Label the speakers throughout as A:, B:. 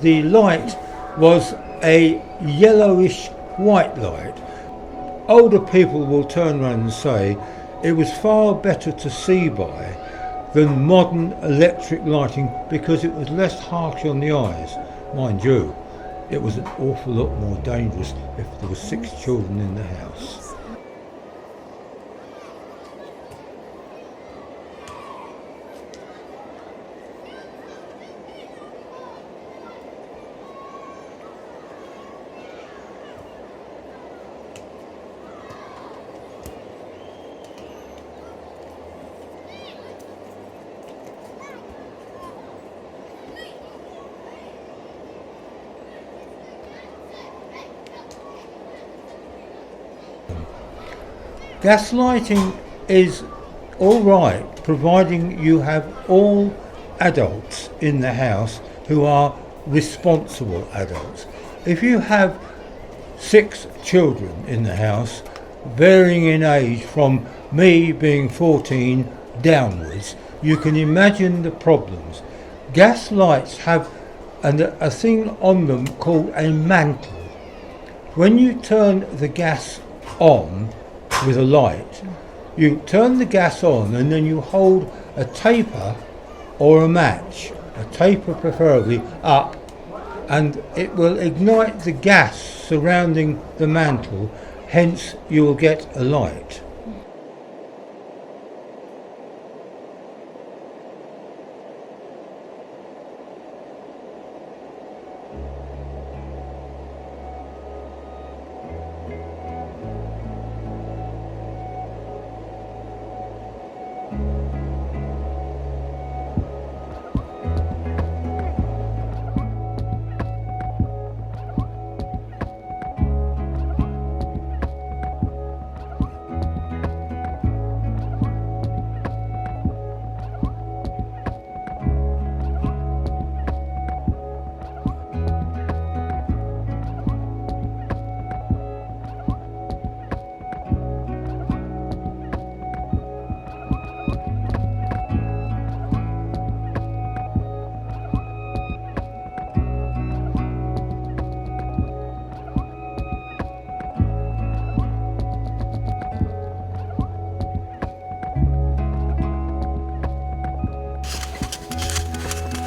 A: the light was a yellowish white light. Older people will turn around and say it was far better to see by than modern electric lighting because it was less harsh on the eyes. Mind you, it was an awful lot more dangerous if there were 6 children in the house. Gas lighting is all right, providing you have all adults in the house who are responsible adults. If you have 6 children in the house, varying in age from me being 14 downwards, you can imagine the problems. Gas lights have a thing on them called a mantle. When you turn the gas on with a light, you turn the gas on and then you hold a taper or a match, a taper preferably, up, and it will ignite the gas surrounding the mantle, hence you will get a light.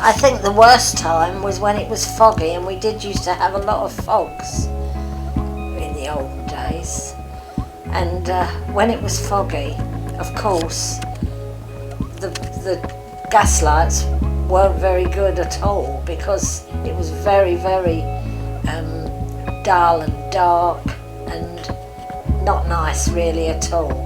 B: I think the worst time was when it was foggy, and we did used to have a lot of fogs in the old days. And when it was foggy, of course, the gas lights weren't very good at all because it was very, very dull and dark and not nice really at all.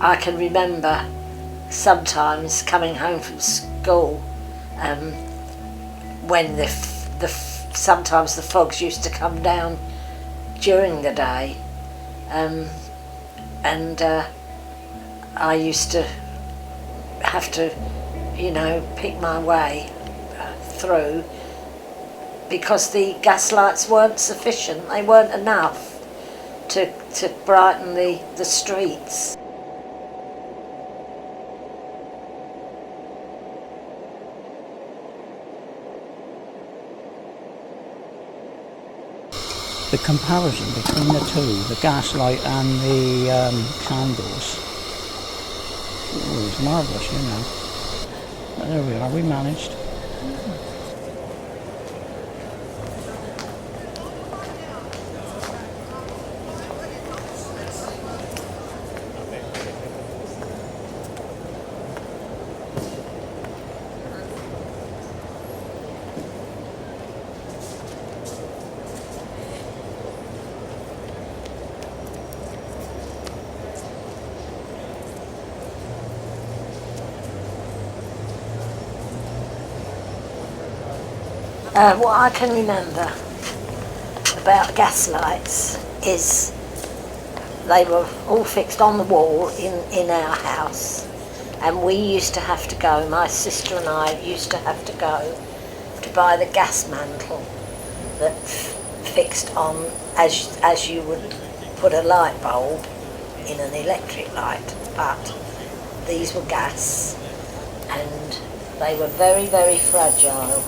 B: I can remember sometimes coming home from school when sometimes the fogs used to come down during the day, and I used to have to, pick my way through because the gas lights weren't sufficient. They weren't enough to brighten the streets.
C: the comparison between the two, the gas light and the candles, it was marvellous, you know. But there we are, we managed.
B: What I can remember about gas lights is they were all fixed on the wall in our house, and we used to have to go, my sister and I used to have to go to buy the gas mantle that fixed on as you would put a light bulb in an electric light, but these were gas and they were very, very fragile.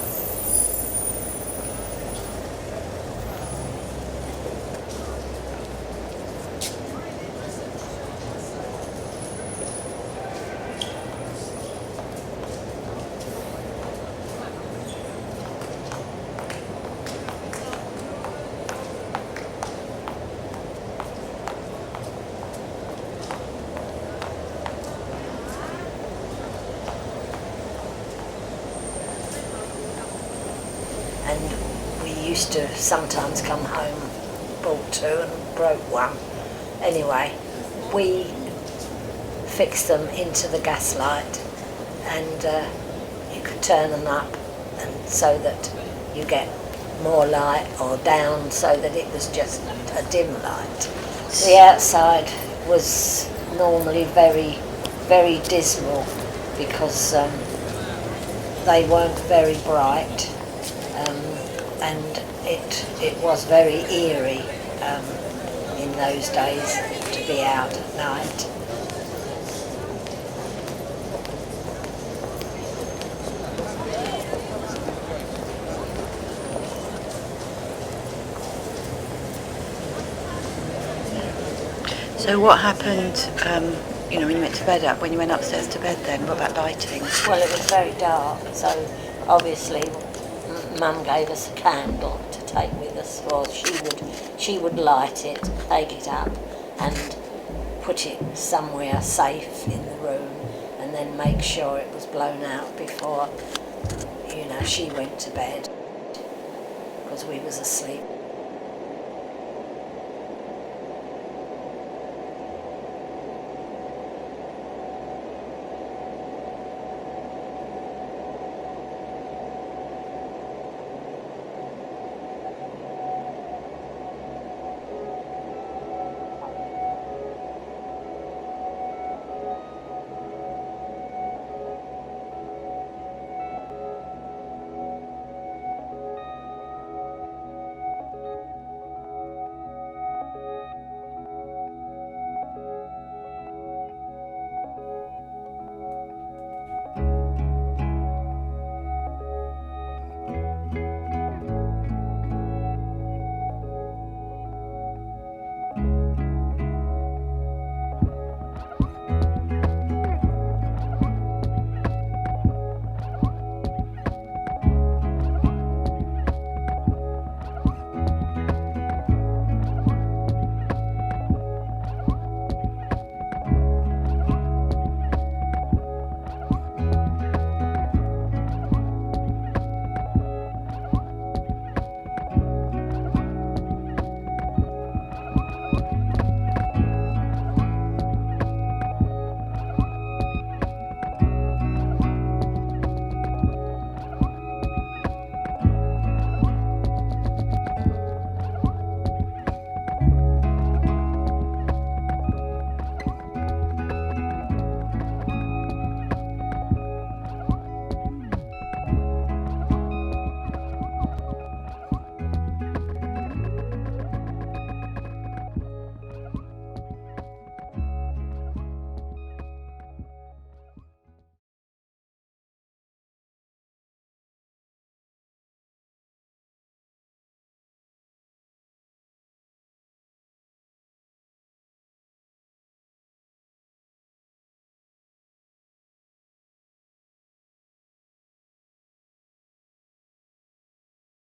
B: And we used to sometimes come home, bought two and broke one. Anyway, we fixed them into the gas light, and you could turn them up and so that you get more light, or down so that it was just a dim light. The outside was normally very, very dismal because they weren't very bright. And it was very eerie in those days to be out at night.
D: So what happened, when you went to bed when you went upstairs to bed then? What about lighting?
B: Well, it was very dark, so obviously Mum gave us a candle to take with us, or she would light it, take it up and put it somewhere safe in the room, and then make sure it was blown out before, she went to bed, because we was asleep.